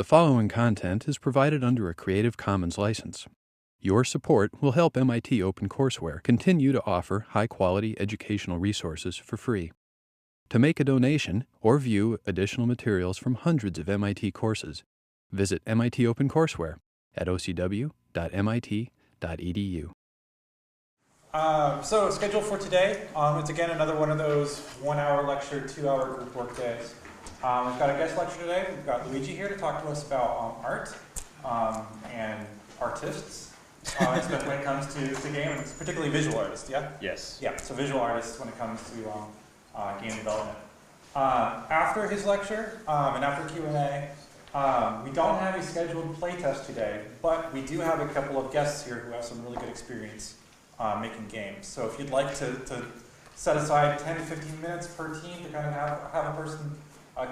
The following content is provided under a Creative Commons license. Your support will help MIT OpenCourseware continue to offer high-quality educational resources for free. To make a donation or view additional materials from hundreds of MIT courses, visit MIT OpenCourseware at ocw.mit.edu. So schedule for today, it's again another one of those 1 hour lecture, 2 hour group work days. We've got a guest lecture today. We've got Luigi here to talk to us about art and artists, especially when it comes to games, particularly visual artists, yeah? Yes. Yeah, so visual artists when it comes to game development. After his lecture and after Q&A, we don't have a scheduled playtest today, but we do have a couple of guests here who have some really good experience making games. So if you'd like to set aside 10 to 15 minutes per team to kind of have a person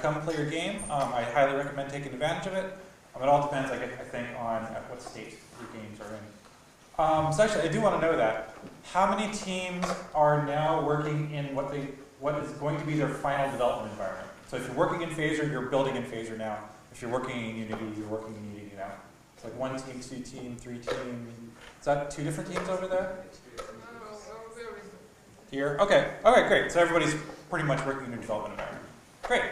come play your game, I highly recommend taking advantage of it. It all depends, I think, on at what state your games are in. So actually, I do want to know that. How many teams are now working in what is going to be their final development environment? So if you're working in Phaser, you're building in Phaser now. If you're working in Unity, you're working in Unity now. It's like 1 team, 2 team, 3 team. Is that 2 different teams over there? Here? Okay. All right, great. So everybody's pretty much working in a development environment. Great.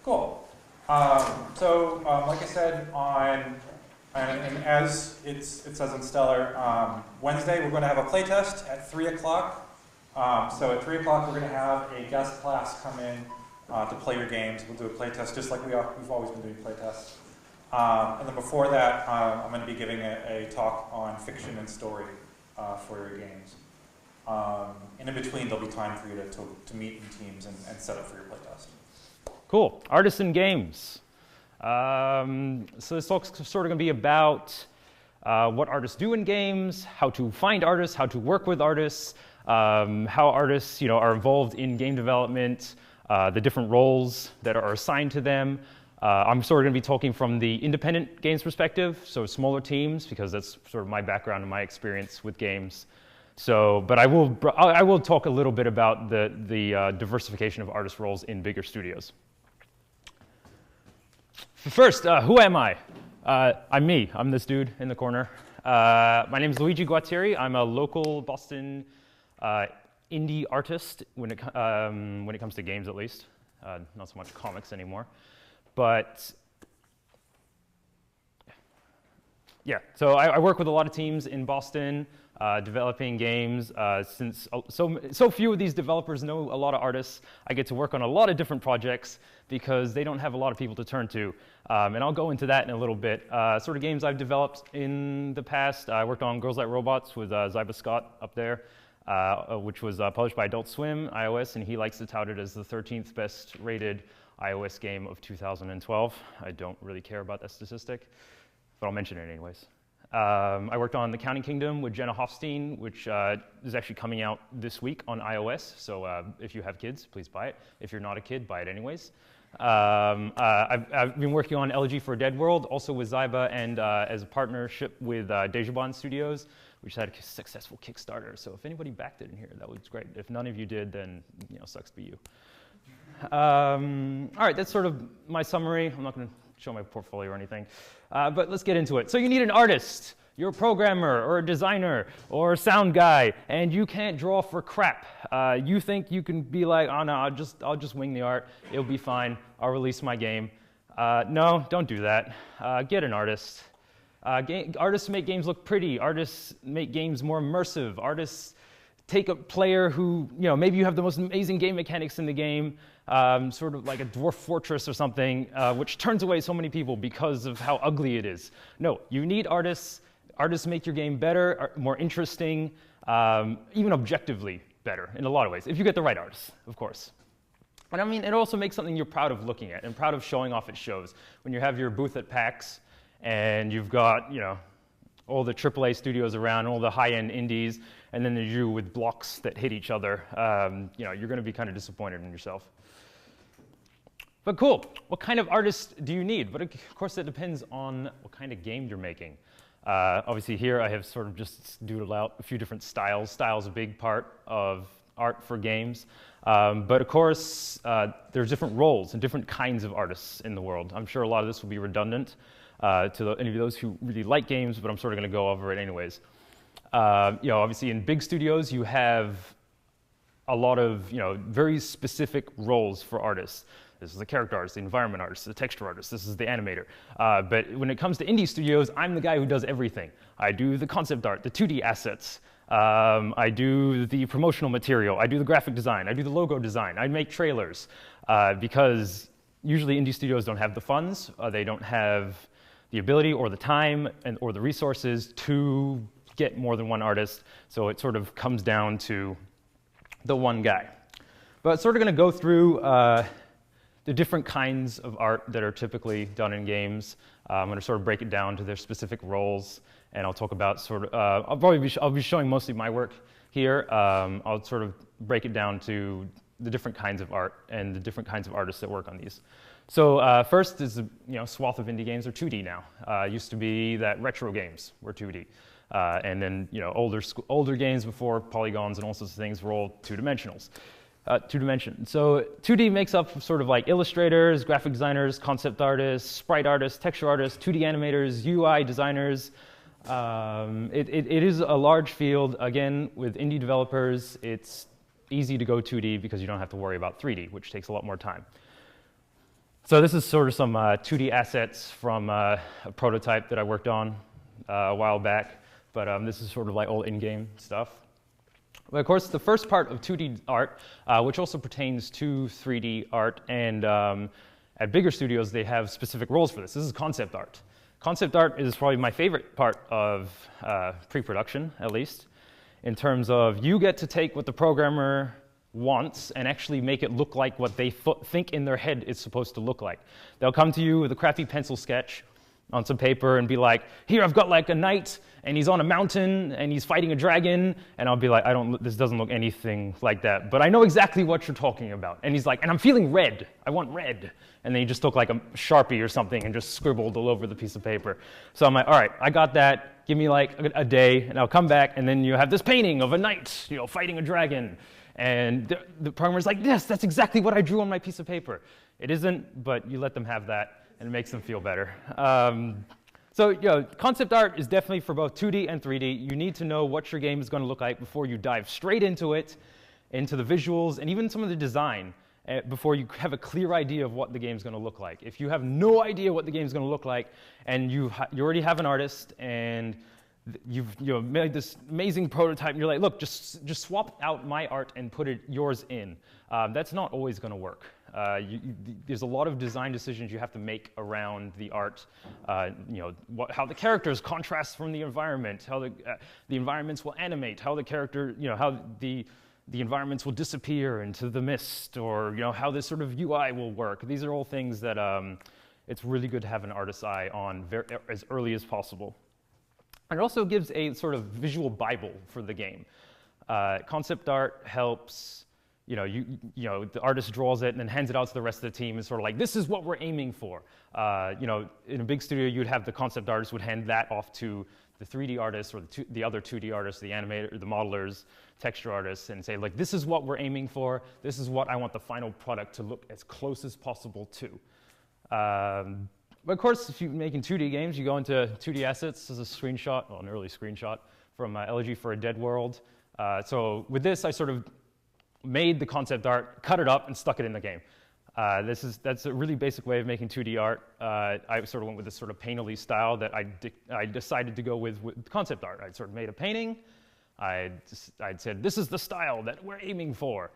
Cool. Like I said, and as it says in Stellar, Wednesday we're going to have a playtest at 3 o'clock. So at 3 o'clock we're going to have a guest class come in to play your games. We'll do a playtest just like we've always been doing playtests. And then before that, I'm going to be giving a talk on fiction and story for your games. And in between, there'll be time for you to meet in teams and set up for your playtest. Cool. Artists and games. So this talk's sort of going to be about what artists do in games, how to find artists, how to work with artists, how artists are involved in game development, the different roles that are assigned to them. I'm sort of going to be talking from the independent games perspective, so smaller teams, because that's sort of my background and my experience with games. So, but I will talk a little bit about the diversification of artist roles in bigger studios. First, who am I? I'm me. I'm this dude in the corner. My name is Luigi Guatieri. I'm a local Boston indie artist when it comes to games, at least. Not so much comics anymore. But yeah, so I work with a lot of teams in Boston, developing games. Since so few of these developers know a lot of artists, I get to work on a lot of different projects because they don't have a lot of people to turn to. And I'll go into that in a little bit. Sort of games I've developed in the past. I worked on Girls Like Robots with Zyba Scott up there, which was published by Adult Swim, iOS, and he likes to tout it as the 13th best rated iOS game of 2012. I don't really care about that statistic, but I'll mention it anyways. I worked on The Counting Kingdom with Jenna Hofstein, which is actually coming out this week on iOS. So if you have kids, please buy it. If you're not a kid, buy it anyways. I've been working on Elegy for a Dead World, also with Zyba, and as a partnership with Dejaban Studios, which had a successful Kickstarter. So if anybody backed it in here, that was great. If none of you did, then sucks to be you. All right, that's sort of my summary. I'm not going to show my portfolio or anything, but let's get into it. So you need an artist. You're a programmer or a designer or a sound guy, and you can't draw for crap. You think you can be like, oh no, I'll just wing the art. It'll be fine. I'll release my game. No, don't do that. Get an artist. Artists make games look pretty. Artists make games more immersive. Artists take a player who, maybe you have the most amazing game mechanics in the game, sort of like a Dwarf Fortress or something, which turns away so many people because of how ugly it is. No, you need artists. Artists make your game better, more interesting, even objectively better in a lot of ways, if you get the right artists, of course. And I mean, it also makes something you're proud of looking at and proud of showing off at shows. When you have your booth at PAX and you've got, all the AAA studios around, all the high-end indies, and then there's you with blocks that hit each other, you're going to be kind of disappointed in yourself. But cool, what kind of artist do you need? But of course, it depends on what kind of game you're making. Obviously here I have sort of just doodled out a few different styles. Style's a big part of art for games. But of course, there's different roles and different kinds of artists in the world. I'm sure a lot of this will be redundant to any of those who really like games, but I'm sort of going to go over it anyways. Obviously in big studios, you have a lot of very specific roles for artists. This is the character artist, the environment artist, the texture artist, this is the animator. But when it comes to indie studios, I'm the guy who does everything. I do the concept art, the 2D assets. I do the promotional material. I do the graphic design. I do the logo design. I make trailers. Because usually indie studios don't have the funds. They don't have the ability or the time or the resources to get more than one artist. So it sort of comes down to the one guy. But sort of going to go through the different kinds of art that are typically done in games. I'm going to sort of break it down to their specific roles, and I'll talk about sort of, I'll be showing mostly my work here. I'll sort of break it down to the different kinds of art and the different kinds of artists that work on these. So first is swath of indie games are 2D now. Used to be that retro games were 2D. And then older games before polygons and all sorts of things were all two-dimensionals. So 2D makes up sort of like illustrators, graphic designers, concept artists, sprite artists, texture artists, 2D animators, UI designers. It is a large field. Again, with indie developers, it's easy to go 2D because you don't have to worry about 3D, which takes a lot more time. So this is sort of some 2D assets from a prototype that I worked on a while back. But this is sort of like all in-game stuff. But of course, the first part of 2D art, which also pertains to 3D art, and at bigger studios, they have specific roles for this. This is concept art. Concept art is probably my favorite part of pre-production, at least, in terms of you get to take what the programmer wants and actually make it look like what they think in their head it's supposed to look like. They'll come to you with a crappy pencil sketch on some paper and be like, here, I've got like a knight, and he's on a mountain, and he's fighting a dragon, and I'll be like, this doesn't look anything like that, but I know exactly what you're talking about. And he's like, and I'm feeling red, I want red. And then he just took like a Sharpie or something and just scribbled all over the piece of paper. So I'm like, all right, I got that, give me like a day, and I'll come back, and then you have this painting of a knight, fighting a dragon. And the programmer's like, yes, that's exactly what I drew on my piece of paper. It isn't, but you let them have that, and it makes them feel better. So concept art is definitely for both 2D and 3D. You need to know what your game is going to look like before you dive straight into it, into the visuals, and even some of the design, before you have a clear idea of what the game is going to look like. If you have no idea what the game is going to look like, and you already have an artist, and you've made this amazing prototype, and you're like, look, just swap out my art and put yours in. That's not always going to work. There's a lot of design decisions you have to make around the art. How the characters contrast from the environment, how the environments will animate, how the character, how the environments will disappear into the mist, or how this sort of UI will work. These are all things that it's really good to have an artist's eye on as early as possible. And it also gives a sort of visual Bible for the game. Concept art helps. The artist draws it and then hands it out to the rest of the team. It's sort of like, this is what we're aiming for. In a big studio, you'd have the concept artist would hand that off to the 3D artists or the other 2D artists, the animator, the modelers, texture artists, and say, like, this is what we're aiming for. This is what I want the final product to look as close as possible to. But of course, if you're making 2D games, you go into 2D assets. This is a screenshot, well, an early screenshot from Elegy for a Dead World. So with this, I sort of made the concept art, cut it up, and stuck it in the game. That's a really basic way of making 2D art. I sort of went with this sort of painterly style that I decided to go with concept art. I sort of made a painting. I'd said, this is the style that we're aiming for.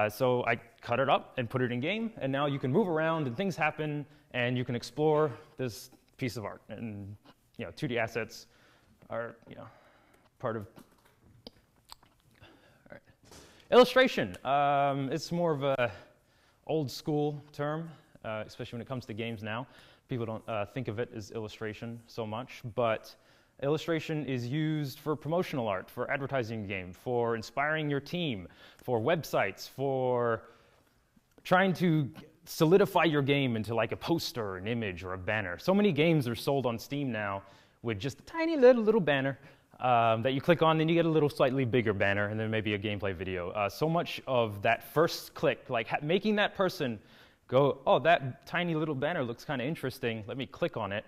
So I cut it up and put it in game, and now you can move around and things happen, and you can explore this piece of art. And 2D assets are part of. All right. Illustration. It's more of a old school term, especially when it comes to games now. People don't think of it as illustration so much, but illustration is used for promotional art, for advertising a game, for inspiring your team, for websites, for trying to solidify your game into like a poster, an image, or a banner. So many games are sold on Steam now with just a tiny little banner. that you click on, then you get a little slightly bigger banner, and then maybe a gameplay video. So much of that first click, like making that person go, oh, that tiny little banner looks kind of interesting, let me click on it,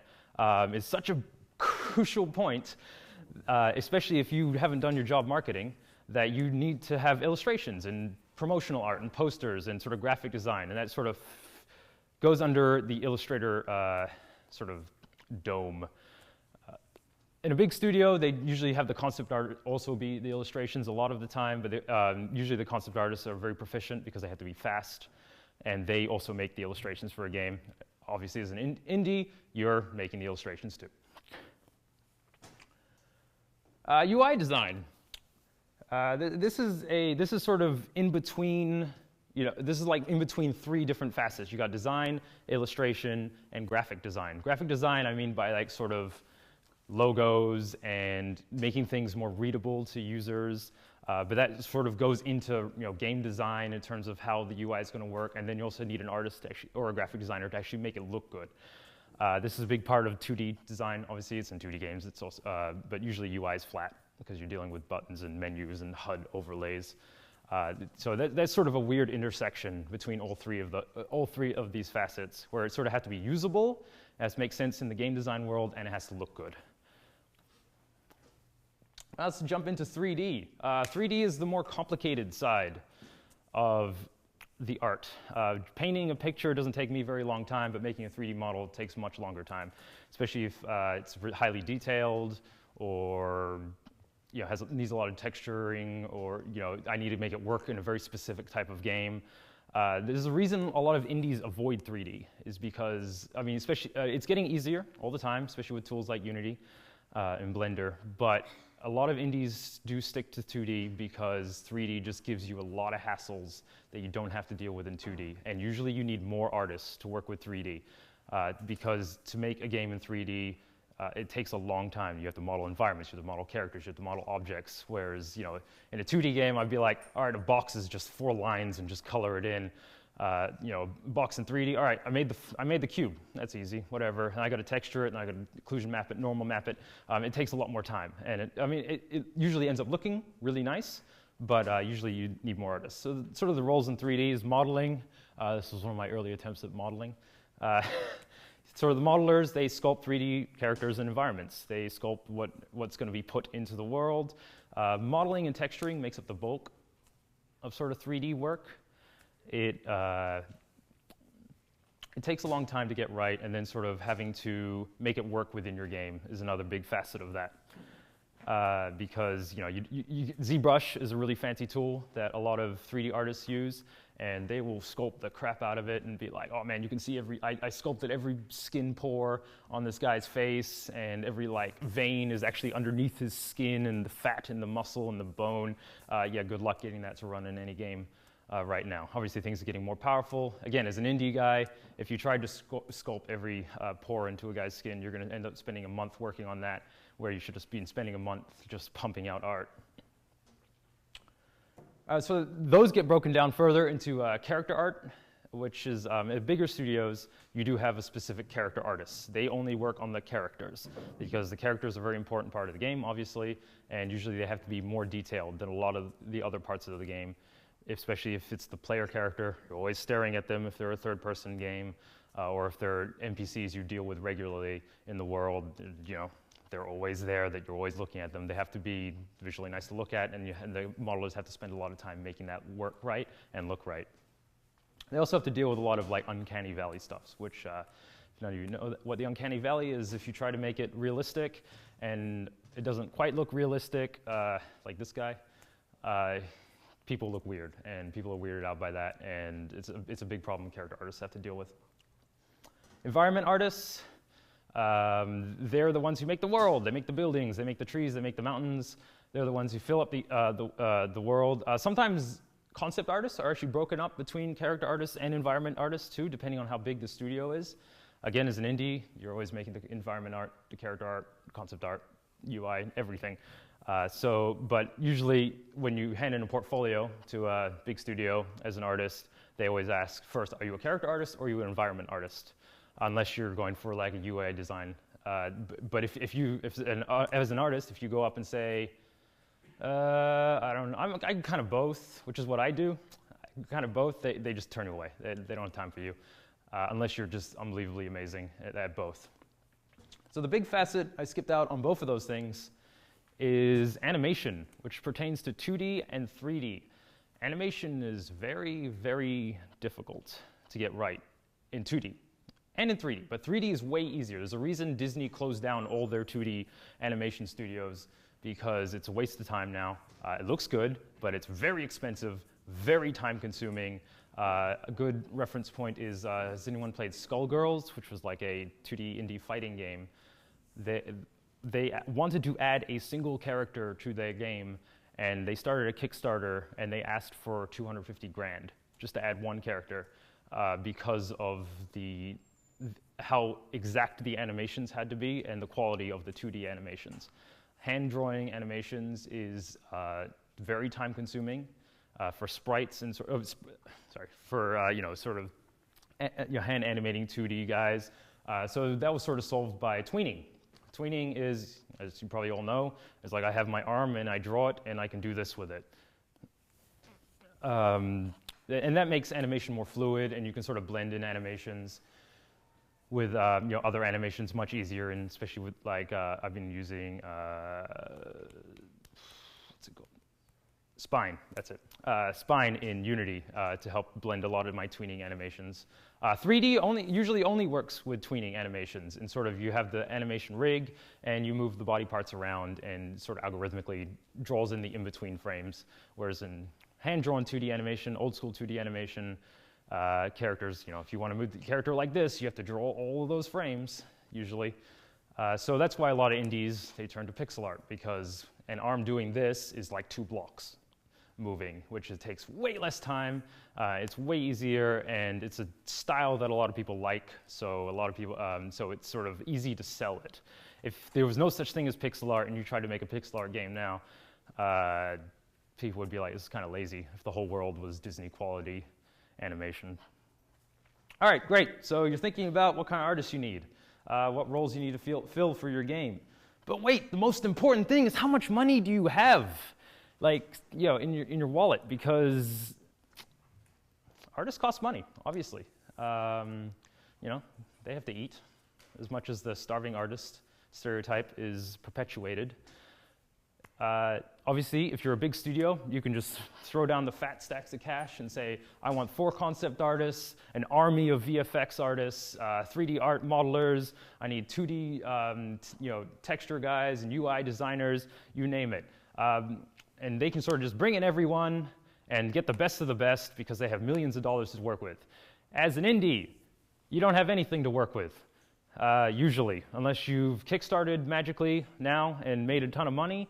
is such a crucial point, especially if you haven't done your job marketing, that you need to have illustrations and promotional art and posters and sort of graphic design, and that sort of goes under the Illustrator sort of dome. In a big studio, they usually have the concept art also be the illustrations a lot of the time, but usually the concept artists are very proficient because they have to be fast, and they also make the illustrations for a game. Obviously, as an indie, you're making the illustrations too. UI design. This is sort of in between. This is like in between three different facets. You got design, illustration, and graphic design. Graphic design, I mean by like sort of logos and making things more readable to users. But that sort of goes into game design in terms of how the UI is going to work. And then you also need an artist to actually, or a graphic designer to actually make it look good. This is a big part of 2D design. Obviously, it's in 2D games. It's also, but usually UI is flat because you're dealing with buttons and menus and HUD overlays. So that's sort of a weird intersection between all three of these facets, where it sort of has to be usable, it has to make sense in the game design world, and it has to look good. Let's jump into 3D. 3D is the more complicated side of the art. Painting a picture doesn't take me a very long time, but making a 3D model takes much longer time, especially if it's highly detailed or needs a lot of texturing, or I need to make it work in a very specific type of game. There's a reason a lot of indies avoid 3D, is because, I mean, especially it's getting easier all the time, especially with tools like Unity and Blender, but a lot of indies do stick to 2D because 3D just gives you a lot of hassles that you don't have to deal with in 2D. And usually you need more artists to work with 3D because to make a game in 3D, it takes a long time. You have to model environments, you have to model characters, you have to model objects. Whereas, in a 2D game, I'd be like, all right, a box is just 4 lines and just color it in. Box in 3D, all right, I made the cube. That's easy, whatever. And I got to texture it, and I got to occlusion map it, normal map it. It takes a lot more time. And it usually ends up looking really nice, but usually you need more artists. So sort of the roles in 3D is modeling. This was one of my early attempts at modeling. Sort of the modelers, they sculpt 3D characters and environments. They sculpt what's going to be put into the world. Modeling and texturing makes up the bulk of sort of 3D work. It takes a long time to get right, and then sort of having to make it work within your game is another big facet of that. Because ZBrush is a really fancy tool that a lot of 3D artists use, and they will sculpt the crap out of it and be like, oh man, you can see I sculpted every skin pore on this guy's face, and every vein is actually underneath his skin, and the fat and the muscle and the bone. Yeah, good luck getting that to run in any game right now. Obviously, things are getting more powerful. Again, as an indie guy, if you tried to sculpt every pore into a guy's skin, you're going to end up spending a month working on that, where you should just be spending a month just pumping out art. So those get broken down further into character art, which is at bigger studios, you do have a specific character artist. They only work on the characters because the characters are a very important part of the game, obviously, and usually they have to be more detailed than a lot of the other parts of the game, especially if it's the player character. You're always staring at them if they're a third-person game, or if they're NPCs you deal with regularly in the world. They're always there, that you're always looking at them. They have to be visually nice to look at, and the modelers have to spend a lot of time making that work right and look right. They also have to deal with a lot of uncanny valley stuff, which if none of you know what the uncanny valley is. If you try to make it realistic and it doesn't quite look realistic, like this guy, people look weird, and people are weirded out by that, and it's a big problem character artists have to deal with. Environment artists, they're the ones who make the world. They make the buildings, they make the trees, they make the mountains. They're the ones who fill up the world. Sometimes concept artists are actually broken up between character artists and environment artists too, depending on how big the studio is. Again, as an indie, you're always making the environment art, the character art, concept art, UI, everything. But usually when you hand in a portfolio to a big studio as an artist, they always ask first, are you a character artist or are you an environment artist? Unless you're going for a UI design But as an artist, if you go up and say, I don't know, I'm kind of both, which is what I do. Kind of both. They just turn you away. They don't have time for you, unless you're just unbelievably amazing at both. So the big facet I skipped out on both of those things is animation, which pertains to 2D and 3D. Animation is very, very difficult to get right in 2D and in 3D, but 3D is way easier. There's a reason Disney closed down all their 2D animation studios, because it's a waste of time now. It looks good, but it's very expensive, very time-consuming. A good reference point is, has anyone played Skullgirls, which was like a 2D indie fighting game? They wanted to add a single character to their game, and they started a Kickstarter, and they asked for 250 grand just to add one character because of how exact the animations had to be and the quality of the 2D animations. Hand drawing animations is very time consuming for sprites and hand animating 2D guys. So that was sort of solved by tweening. Tweening is, as you probably all know, is like I have my arm and I draw it and I can do this with it. And that makes animation more fluid, and you can sort of blend in animations with other animations much easier, and especially with I've been using what's it called? Spine. That's it. Spine in Unity to help blend a lot of my tweening animations. 3D usually only works with tweening animations, and sort of you have the animation rig and you move the body parts around and sort of algorithmically draws in the in-between frames. Whereas in hand-drawn 2D animation, old school 2D animation, characters, if you want to move the character like this, you have to draw all of those frames, usually. So that's why a lot of indies, they turn to pixel art, because an arm doing this is like 2 blocks moving, which it takes way less time, it's way easier, and it's a style that a lot of people like, so so it's sort of easy to sell it. If there was no such thing as pixel art and you tried to make a pixel art game now, people would be like, this is kind of lazy, if the whole world was Disney quality animation. All right, great. So you're thinking about what kind of artists you need, what roles you need to fill for your game. But wait, the most important thing is how much money do you have, in your wallet? Because artists cost money, obviously. They have to eat, as much as the starving artist stereotype is perpetuated. Obviously, if you're a big studio, you can just throw down the fat stacks of cash and say, I want 4 concept artists, an army of VFX artists, 3D art modelers, I need 2D texture guys and UI designers, you name it. And they can sort of just bring in everyone and get the best of the best because they have millions of dollars to work with. As an indie, you don't have anything to work with, usually, unless you've kickstarted magically now and made a ton of money,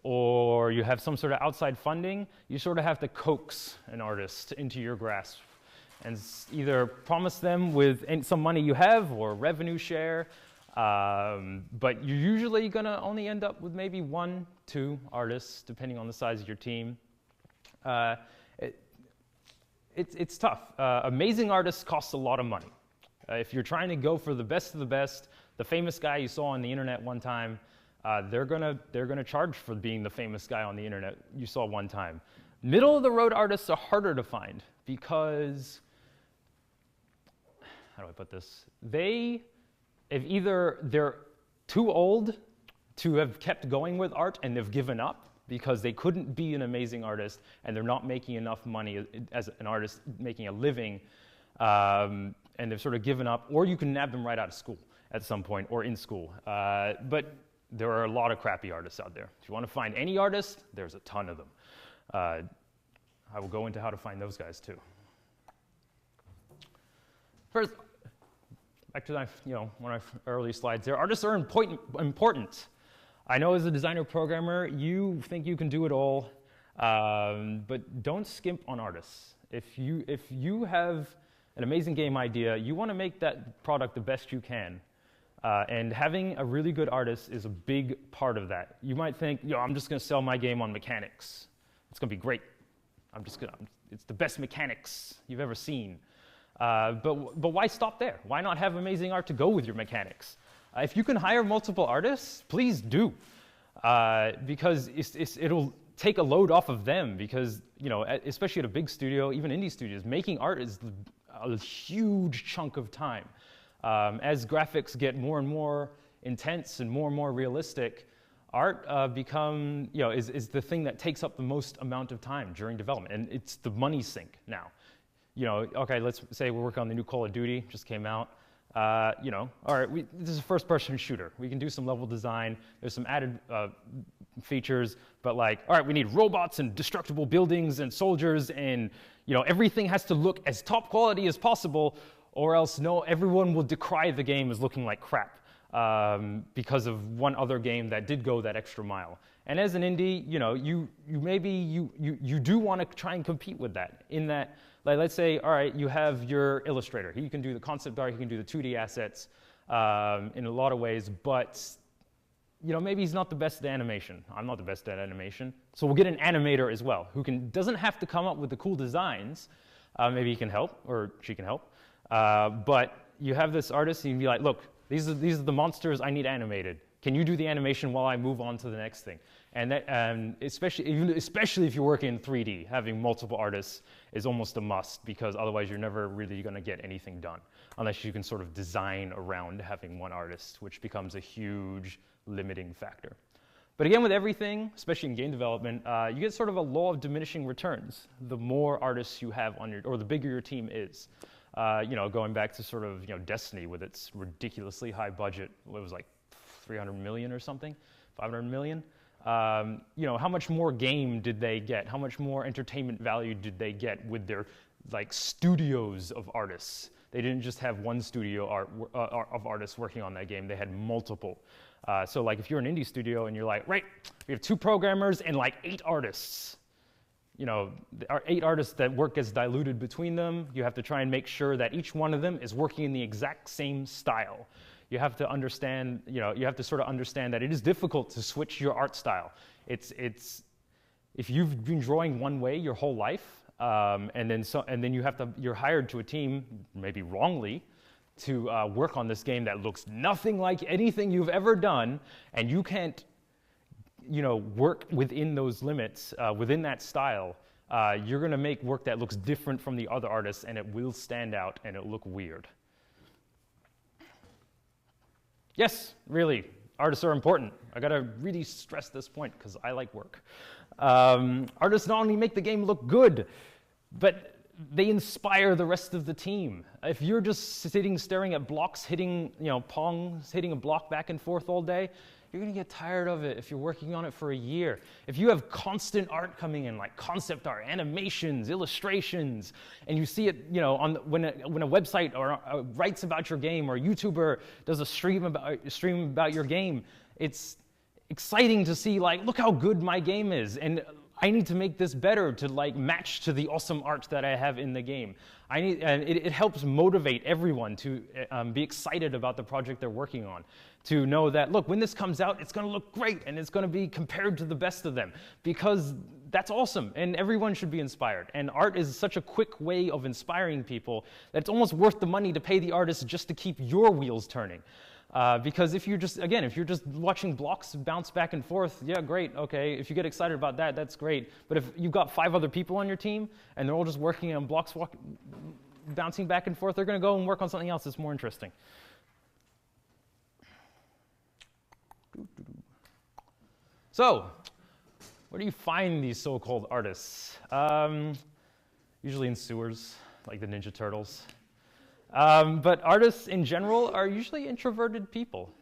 or you have some sort of outside funding. You sort of have to coax an artist into your grasp and either promise them with some money you have or revenue share, but you're usually going to only end up with maybe 1, 2 artists, depending on the size of your team. It's tough. Amazing artists cost a lot of money. If you're trying to go for the best of the best, the famous guy you saw on the internet one time, they're gonna charge for being the famous guy on the internet you saw one time. Middle of the road artists are harder to find because, how do I put this? They're too old to have kept going with art and they've given up because they couldn't be an amazing artist and they're not making enough money as an artist making a living, and they've sort of given up, or you can nab them right out of school at some point or in school. But there are a lot of crappy artists out there. If you want to find any artist, there's a ton of them. I will go into how to find those guys too. First, back to one of my early slides there. Artists are important. I know as a designer programmer, you think you can do it all, but don't skimp on artists. If you have an amazing game idea, you want to make that product the best you can. And having a really good artist is a big part of that. You might think, I'm just going to sell my game on mechanics. It's going to be great. It's the best mechanics you've ever seen. But why stop there? Why not have amazing art to go with your mechanics? If you can hire multiple artists, please do, because it'll take a load off of them. Because especially at a big studio, even indie studios, making art is a huge chunk of time. As graphics get more and more intense and more realistic, art is the thing that takes up the most amount of time during development, and it's the money sink now. Okay, let's say we're working on the new Call of Duty, just came out. All right, this is a first-person shooter. We can do some level design. There's some added features, but all right, we need robots and destructible buildings and soldiers, and everything has to look as top quality as possible, or else everyone will decry the game as looking like crap because of one other game that did go that extra mile. And as an indie, you do want to try and compete with that. In that, let's say, all right, you have your illustrator. He can do the concept art. He can do the 2D assets in a lot of ways, but maybe he's not the best at animation. I'm not the best at animation, so we'll get an animator as well who doesn't have to come up with the cool designs. Maybe he can help, or she can help. But you have this artist, and you can be like, look, these are the monsters I need animated. Can you do the animation while I move on to the next thing? And especially if you're working in 3D, having multiple artists is almost a must, because otherwise you're never really going to get anything done unless you can sort of design around having one artist, which becomes a huge limiting factor. But again, with everything, especially in game development, you get sort of a law of diminishing returns. The more artists you have or the bigger your team is. Going back to sort of Destiny with its ridiculously high budget, it was like 300 million or something, 500 million. How much more game did they get? How much more entertainment value did they get with their studios of artists? They didn't just have one studio of artists working on that game. They had multiple. So if you're an indie studio and you're like, right, we have 2 programmers and 8 artists. There are 8 artists that work gets diluted between them. You have to try and make sure that each one of them is working in the exact same style. You have to understand, you have to sort of understand that it is difficult to switch your art style. It's if you've been drawing one way your whole life, and then you're hired to a team, maybe wrongly, to work on this game that looks nothing like anything you've ever done, and you can't work within those limits, within that style, you're going to make work that looks different from the other artists, and it will stand out and it'll look weird. Yes, really, artists are important. I got to really stress this point because I like work. Artists not only make the game look good, but they inspire the rest of the team. If you're just sitting staring at blocks, hitting pongs, hitting a block back and forth all day, you're going to get tired of it if you're working on it for a year. If you have constant art coming in, like concept art, animations, illustrations, and you see it, when a website writes about your game, or a YouTuber does a stream about your game, it's exciting to see, look how good my game is, and I need to make this better to match to the awesome art that I have in the game. And it helps motivate everyone to be excited about the project they're working on. To know that, look, when this comes out, it's going to look great, and it's going to be compared to the best of them, because that's awesome, and everyone should be inspired. And art is such a quick way of inspiring people that it's almost worth the money to pay the artist just to keep your wheels turning. Because if you're just watching blocks bounce back and forth, yeah, great, okay. If you get excited about that, that's great. But if you've got 5 other people on your team, and they're all just working on blocks bouncing back and forth, they're going to go and work on something else that's more interesting. So, where do you find these so-called artists? Usually in sewers, like the Ninja Turtles. But artists in general are usually introverted people.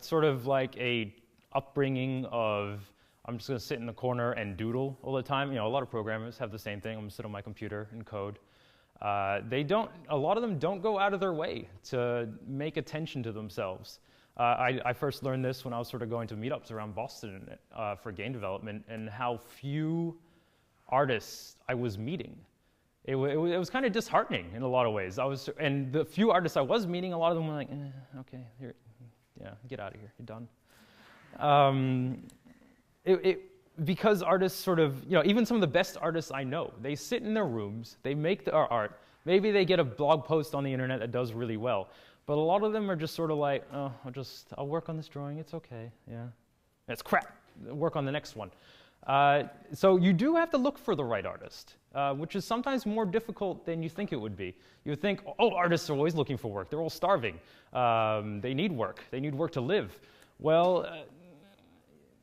Sort of like a upbringing of, I'm just going to sit in the corner and doodle all the time. A lot of programmers have the same thing. I'm going to sit on my computer and code. A lot of them don't go out of their way to make attention to themselves. I first learned this when I was sort of going to meetups around Boston for game development, and how few artists I was meeting. It was kind of disheartening in a lot of ways. And the few artists I was meeting, a lot of them were like, okay, here, yeah, get out of here, you're done. Because artists sort of, even some of the best artists I know, they sit in their rooms, they make their art, maybe they get a blog post on the internet that does really well, But a lot of them are just sort of like, oh, I'll work on this drawing, it's okay, yeah. It's crap, work on the next one. So you do have to look for the right artist, which is sometimes more difficult than you think it would be. You would think, oh, artists are always looking for work, they're all starving. They need work to live. Well,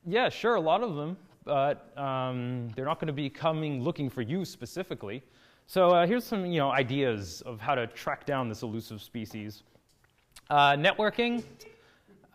yeah, sure, a lot of them, but they're not going to be coming looking for you specifically. So here's some ideas of how to track down this elusive species. Networking,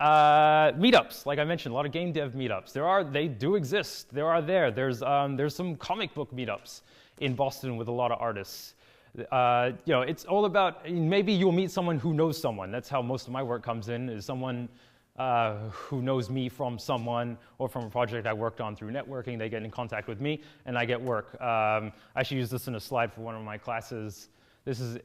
meetups, like I mentioned, a lot of game dev meetups. They do exist. There's some comic book meetups in Boston with a lot of artists. It's all about, maybe you'll meet someone who knows someone. That's how most of my work comes in, is someone who knows me from someone or from a project I worked on through networking. They get in contact with me and I get work. I actually used this in a slide for one of my classes. This is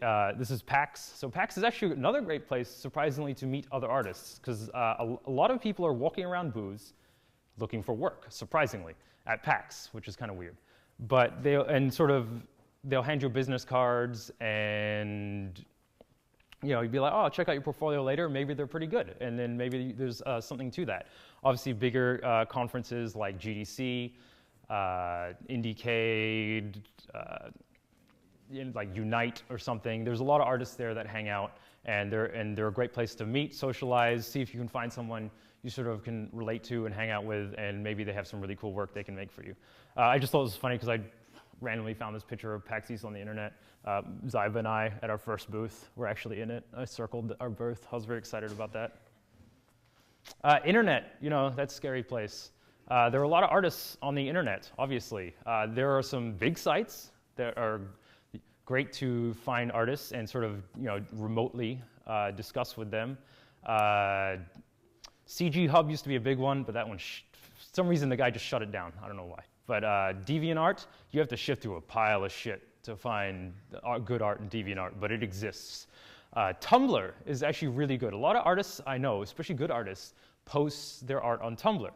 PAX. So PAX is actually another great place, surprisingly, to meet other artists, because a lot of people are walking around booths looking for work, surprisingly, at PAX, which is kind of weird. But they'll hand you business cards, and you'd be like, oh, check out your portfolio later. Maybe they're pretty good, and then maybe there's something to that. Obviously, bigger conferences like GDC, Indiecade, like Unite or something. There's a lot of artists there that hang out, and they're a great place to meet, socialize, see if you can find someone you sort of can relate to and hang out with, and maybe they have some really cool work they can make for you. I just thought it was funny because I randomly found this picture of PAX East on the internet. Zyba and I, at our first booth, were actually in it. I circled our booth. I was very excited about that. Internet, that's a scary place. There are a lot of artists on the internet, obviously. There are some big sites that are great to find artists and sort of remotely discuss with them. CG Hub used to be a big one, but that one, for some reason, the guy just shut it down. I don't know why. But DeviantArt, you have to shift through a pile of shit to find good art in DeviantArt, but it exists. Tumblr is actually really good. A lot of artists I know, especially good artists, post their art on Tumblr.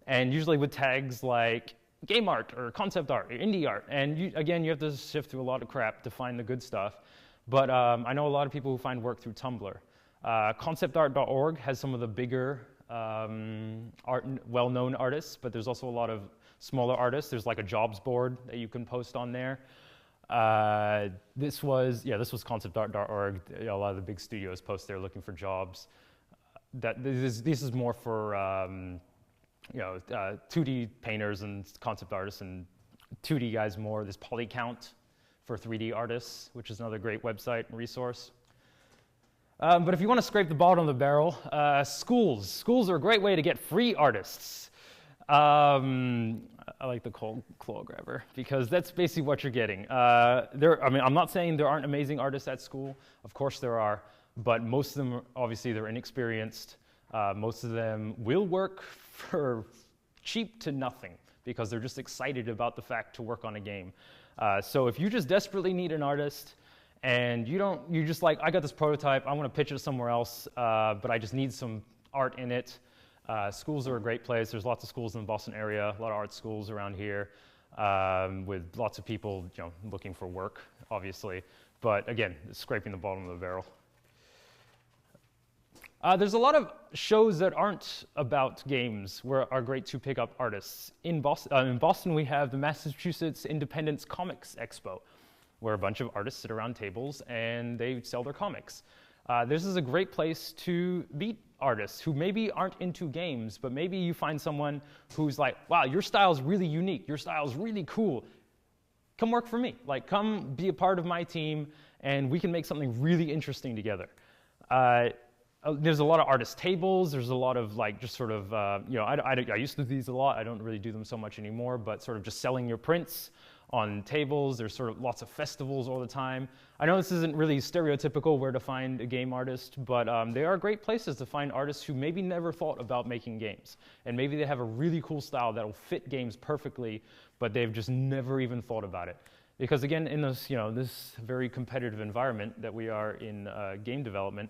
And usually with tags like game art or concept art or indie art. And again, you have to sift through a lot of crap to find the good stuff. But I know a lot of people who find work through Tumblr. Conceptart.org has some of the bigger well-known artists, but there's also a lot of smaller artists. There's like a jobs board that you can post on there. This was conceptart.org. A lot of the big studios post there looking for jobs. This is more for 2D painters and concept artists, and 2D guys more. There's Polycount for 3D artists, which is another great website and resource. But if you want to scrape the bottom of the barrel, schools. Schools are a great way to get free artists. I like the claw grabber because that's basically what you're getting. I'm not saying there aren't amazing artists at school. Of course there are, but most of them, obviously, they're inexperienced. Most of them will work for cheap to nothing because they're just excited about the fact to work on a game. So if you just desperately need an artist and you're just like, I got this prototype, I want to pitch it somewhere else, but I just need some art in it. Schools are a great place. There's lots of schools in the Boston area, a lot of art schools around here, with lots of people looking for work, obviously. But again, it's scraping the bottom of the barrel. There's a lot of shows that aren't about games where are great to pick up artists. In Boston, we have the Massachusetts Independence Comics Expo, where a bunch of artists sit around tables and they sell their comics. This is a great place to meet artists who maybe aren't into games, but maybe you find someone who's like, wow, your style's really unique, your style's really cool. Come work for me. Like, come be a part of my team, and we can make something really interesting together. There's a lot of artist tables. There's a lot of like just sort of, I used to do these a lot. I don't really do them so much anymore, but sort of just selling your prints on tables. There's sort of lots of festivals all the time. I know this isn't really stereotypical where to find a game artist, but they are great places to find artists who maybe never thought about making games. And maybe they have a really cool style that'll fit games perfectly, but they've just never even thought about it. Because again, in this, this very competitive environment that we are in game development,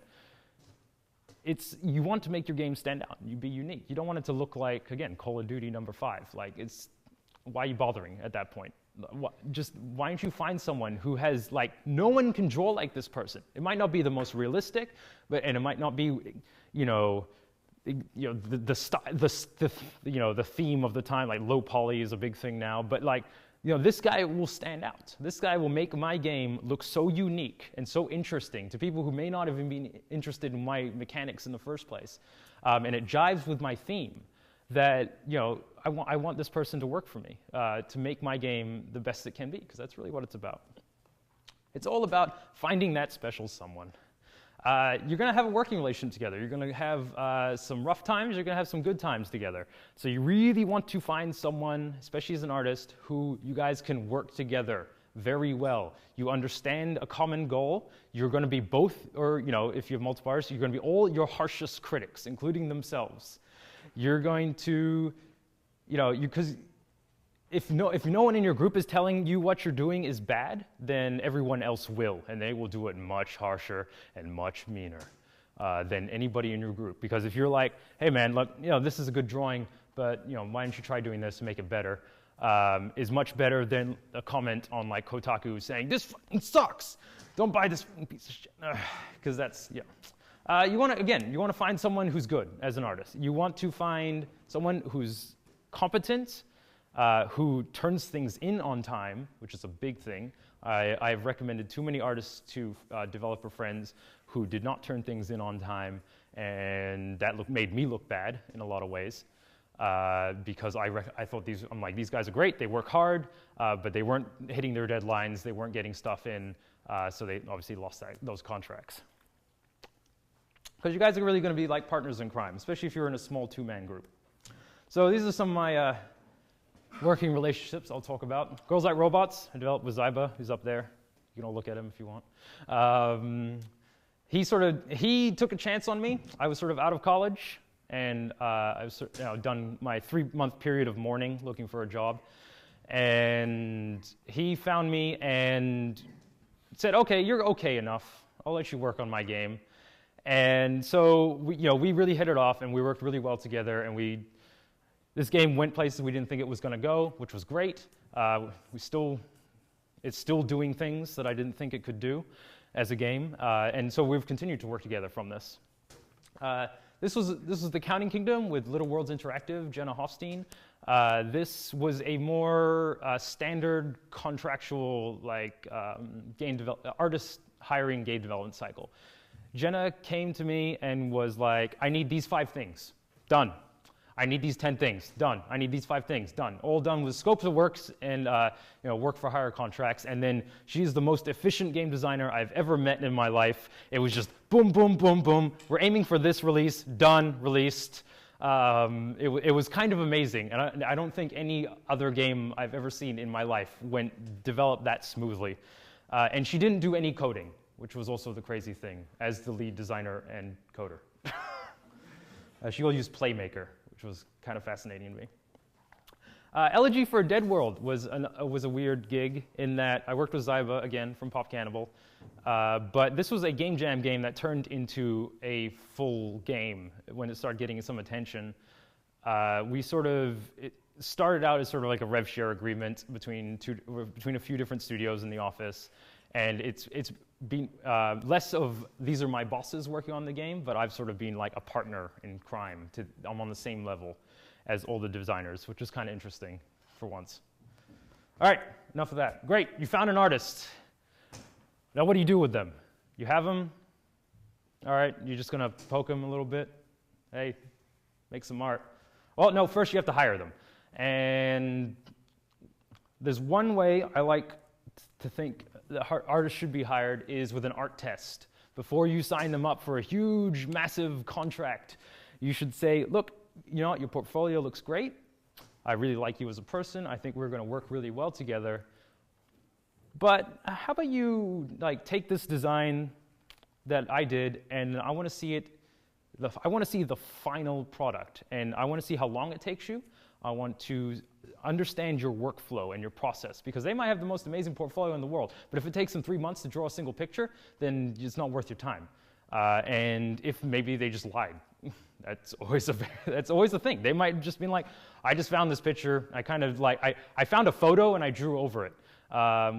you want to make your game stand out. You be unique. You don't want it to look like, again, Call of Duty #5. Like, why are you bothering at that point? just why don't you find someone who has, like, no one can draw like this person. It might not be the most realistic, and it might not be, the theme of the time, like low poly is a big thing now, but like, this guy will stand out. This guy will make my game look so unique and so interesting to people who may not have even been interested in my mechanics in the first place. And it jives with my theme that, I want this person to work for me, to make my game the best it can be, because that's really what it's about. It's all about finding that special someone. You're going to have a working relationship together. You're going to have some rough times. You're going to have some good times together. So you really want to find someone, especially as an artist, who you guys can work together very well. You understand a common goal. You're going to be both, or if you have multiple artists, you're going to be all your harshest critics, including themselves. You're going to, because if no one in your group is telling you what you're doing is bad, then everyone else will, and they will do it much harsher and much meaner than anybody in your group. Because if you're like, hey man, look, this is a good drawing, but why don't you try doing this to make it better, is much better than a comment on like Kotaku saying, this fucking sucks, don't buy this fucking piece of shit, because that's, you want to find someone who's good as an artist. You want to find someone who's competent, who turns things in on time, which is a big thing. I've recommended too many artists to developer friends who did not turn things in on time, and that made me look bad in a lot of ways, because I thought these guys are great, they work hard, but they weren't hitting their deadlines, they weren't getting stuff in, so they obviously lost those contracts. Because you guys are really going to be like partners in crime, especially if you're in a small two-man group. So these are some of my working relationships I'll talk about. Girls Like Robots, I developed with Zyba, who's up there. You can all look at him if you want. He took a chance on me. I was sort of out of college, and I was done my 3-month period of mourning, looking for a job. And he found me and said, okay, you're okay enough. I'll let you work on my game. And so we really hit it off, and we worked really well together, and this game went places we didn't think it was going to go, which was great. It's still doing things that I didn't think it could do as a game, and so we've continued to work together from this. This was the Counting Kingdom with Little Worlds Interactive, Jenna Hofstein. This was a more standard contractual artist hiring game development cycle. Jenna came to me and was like, I need these 5 things, done. I need these 10 things, done. I need these 5 things, done. All done with scopes of works and work for hire contracts. And then she's the most efficient game designer I've ever met in my life. It was just boom, boom, boom, boom. We're aiming for this release, done, released. It was kind of amazing. And I don't think any other game I've ever seen in my life developed that smoothly. And she didn't do any coding, which was also the crazy thing, as the lead designer and coder. She will use Playmaker, which was kind of fascinating to me. Elegy for a Dead World was a weird gig in that I worked with Zyba, again, from Pop Cannibal, but this was a game jam game that turned into a full game when it started getting some attention. It started out as sort of like a rev share agreement between a few different studios in the office, and it's been less of these are my bosses working on the game, but I've sort of been like a partner in crime. I'm on the same level as all the designers, which is kind of interesting for once. All right, enough of that. Great, you found an artist. Now what do you do with them? You have them. All right, you're just going to poke them a little bit. Hey, make some art. Well, no, first you have to hire them. And there's one way I like to think the artists should be hired is with an art test. Before you sign them up for a huge, massive contract, you should say, look, you know what, your portfolio looks great. I really like you as a person. I think we're going to work really well together. But how about you take this design that I did, and I want to see I want to see the final product, and I want to see how long it takes you. I want to understand your workflow and your process, because they might have the most amazing portfolio in the world, but if it takes them 3 months to draw a single picture, then it's not worth your time. And if maybe they just lied That's always a thing. They might just be like, I just found this picture. I kind of like I found a photo and I drew over it,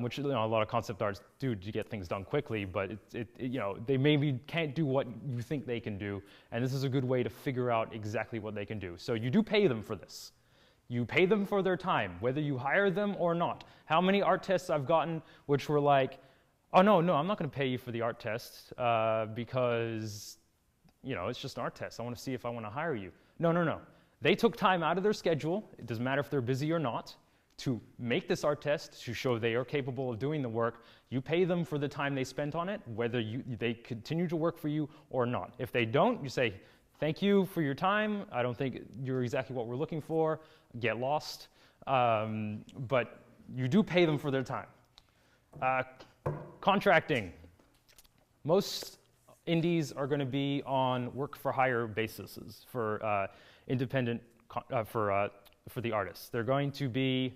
which a lot of concept arts do to get things done quickly. But they maybe can't do what you think they can do, and this is a good way to figure out exactly what they can do. So you do pay them for this. You pay them for their time, whether you hire them or not. How many art tests I've gotten which were like, oh no, I'm not going to pay you for the art test because it's just an art test. I want to see if I want to hire you. No. They took time out of their schedule, it doesn't matter if they're busy or not, to make this art test to show they are capable of doing the work. You pay them for the time they spent on it, whether they continue to work for you or not. If they don't, you say, thank you for your time. I don't think you're exactly what we're looking for. Get lost. But you do pay them for their time. Contracting. Most indies are going to be on work-for-hire bases for independent for the artists. They're going to be,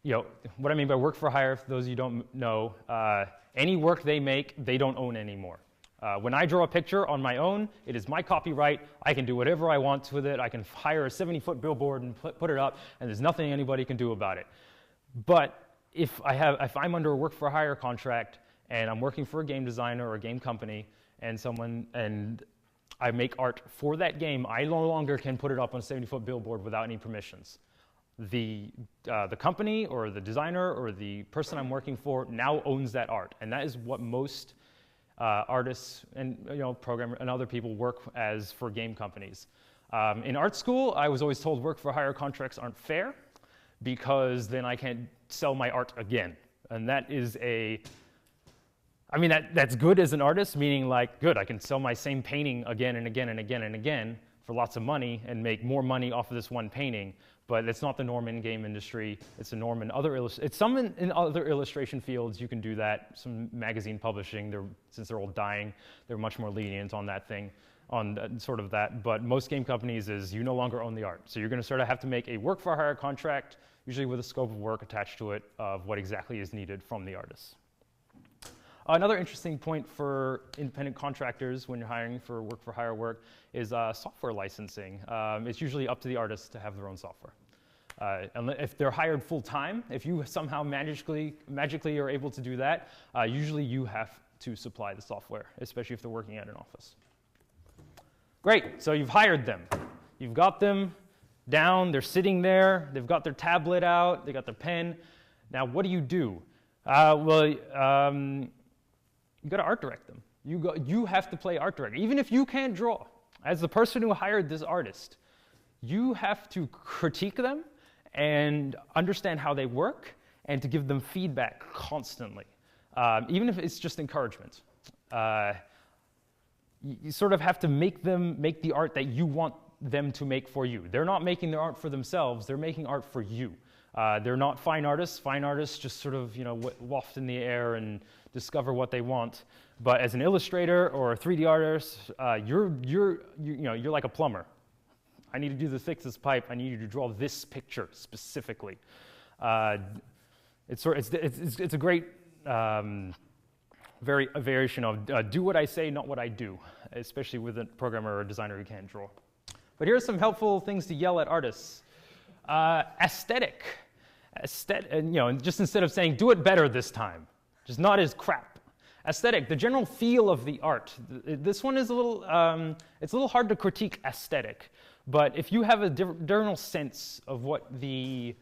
what I mean by work-for-hire, for those of you who don't know, any work they make, they don't own anymore. When I draw a picture on my own, it is my copyright. I can do whatever I want with it. I can hire a 70-foot billboard and put it up, and there's nothing anybody can do about it. But if I'm under a work-for-hire contract, and I'm working for a game designer or a game company, and I make art for that game, I no longer can put it up on a 70-foot billboard without any permissions. The company or the designer or the person I'm working for now owns that art, and that is what most artists and programmers and other people work as for game companies. In art school, I was always told work-for-hire contracts aren't fair because then I can't sell my art again, and that is that's good as an artist, meaning like, good, I can sell my same painting again and again and again and again for lots of money and make more money off of this one painting, but it's not the norm in game industry. It's the norm in other in other illustration fields. You can do that. Some magazine publishing, since they're all dying, they're much more lenient on that thing, on sort of that. But most game companies is you no longer own the art, so you're going to sort of have to make a work-for-hire contract, usually with a scope of work attached to it of what exactly is needed from the artist. Another interesting point for independent contractors when you're hiring for work-for-hire work is software licensing. It's usually up to the artist to have their own software. If they're hired full-time, if you somehow magically are able to do that, usually you have to supply the software, especially if they're working at an office. Great, so you've hired them. You've got them down, they're sitting there, they've got their tablet out, they got their pen. Now, what do? You got to art direct them. You have to play art director. Even if you can't draw, as the person who hired this artist, you have to critique them and understand how they work and to give them feedback constantly, even if it's just encouragement. You sort of have to make them make the art that you want them to make for you. They're not making their art for themselves. They're making art for you. They're not fine artists. Fine artists just sort of waft in the air and discover what they want. But as an illustrator or a 3D artist, you're like a plumber. I need you to fix this pipe. I need you to draw this picture specifically. It's a great variation of do what I say, not what I do, especially with a programmer or a designer who can't draw. But here are some helpful things to yell at artists. Aesthetic. Just instead of saying, do it better this time, just not as crap. Aesthetic, the general feel of the art. This one is it's a little hard to critique aesthetic, but if you have a general sense of what the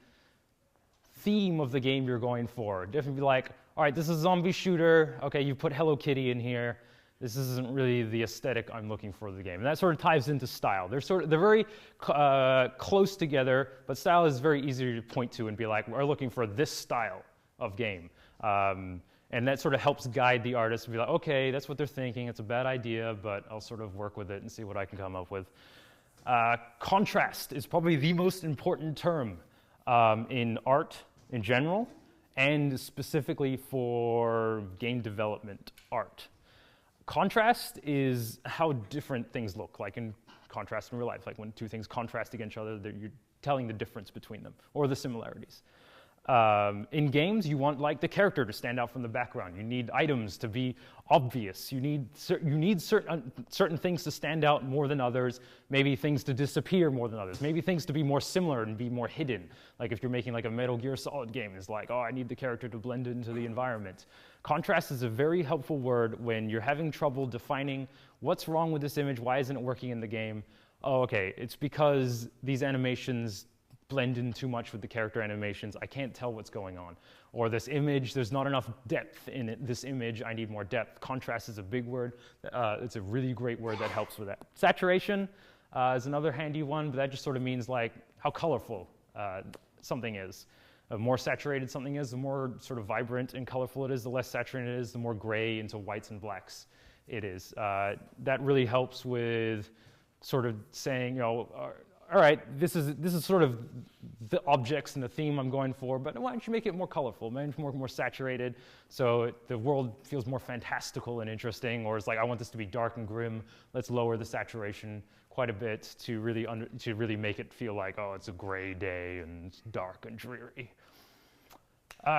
theme of the game you're going for, definitely be like, all right, this is a zombie shooter, okay, you put Hello Kitty in here, this isn't really the aesthetic I'm looking for the game. And that sort of ties into style. They're very close together, but style is very easy to point to and be like, we're looking for this style of game. And that sort of helps guide the artist to be like, okay, that's what they're thinking, it's a bad idea, but I'll sort of work with it and see what I can come up with. Contrast is probably the most important term in art in general, and specifically for game development art. Contrast is how different things look, like in contrast in real life, like when two things contrast against each other, you're telling the difference between them, or the similarities. In games, you want like the character to stand out from the background. You need items to be obvious. You need certain things to stand out more than others. Maybe things to disappear more than others. Maybe things to be more similar and be more hidden. Like if you're making like a Metal Gear Solid game, it's like, oh, I need the character to blend into the environment. Contrast is a very helpful word when you're having trouble defining what's wrong with this image, why isn't it working in the game. Oh, okay, it's because these animations blend in too much with the character animations. I can't tell what's going on. Or this image, there's not enough depth in it. This image, I need more depth. Contrast is a big word. It's a really great word that helps with that. Saturation is another handy one, but that just sort of means like how colorful something is. The more saturated something is, the more sort of vibrant and colorful it is. The less saturated it is, the more gray into whites and blacks it is. That really helps with sort of saying, you know, all right, this is sort of the objects and the theme I'm going for, but why don't you make it more colorful, make it more saturated, so the world feels more fantastical and interesting, or it's like, I want this to be dark and grim, let's lower the saturation quite a bit to really make it feel like, oh, it's a gray day and dark and dreary.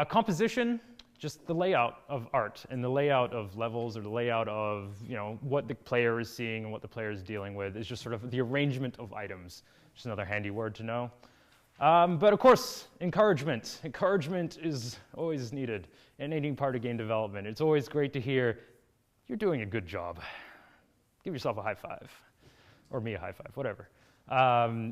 Composition, just the layout of art and the layout of levels or the layout of, you know, what the player is seeing and what the player is dealing with is just sort of the arrangement of items. Just another handy word to know. But of course, encouragement. Encouragement is always needed in any part of game development. It's always great to hear, you're doing a good job. Give yourself a high five, or me a high five, whatever.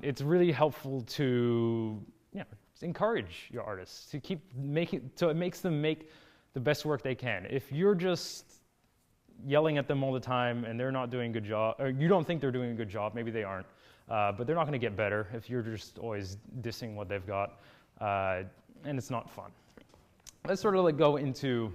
It's really helpful to, you know, encourage your artists to keep making, so it makes them make the best work they can. If you're just yelling at them all the time and they're not doing a good job, or you don't think they're doing a good job, maybe they aren't, but they're not going to get better if you're just always dissing what they've got, and it's not fun. Let's sort of like go into,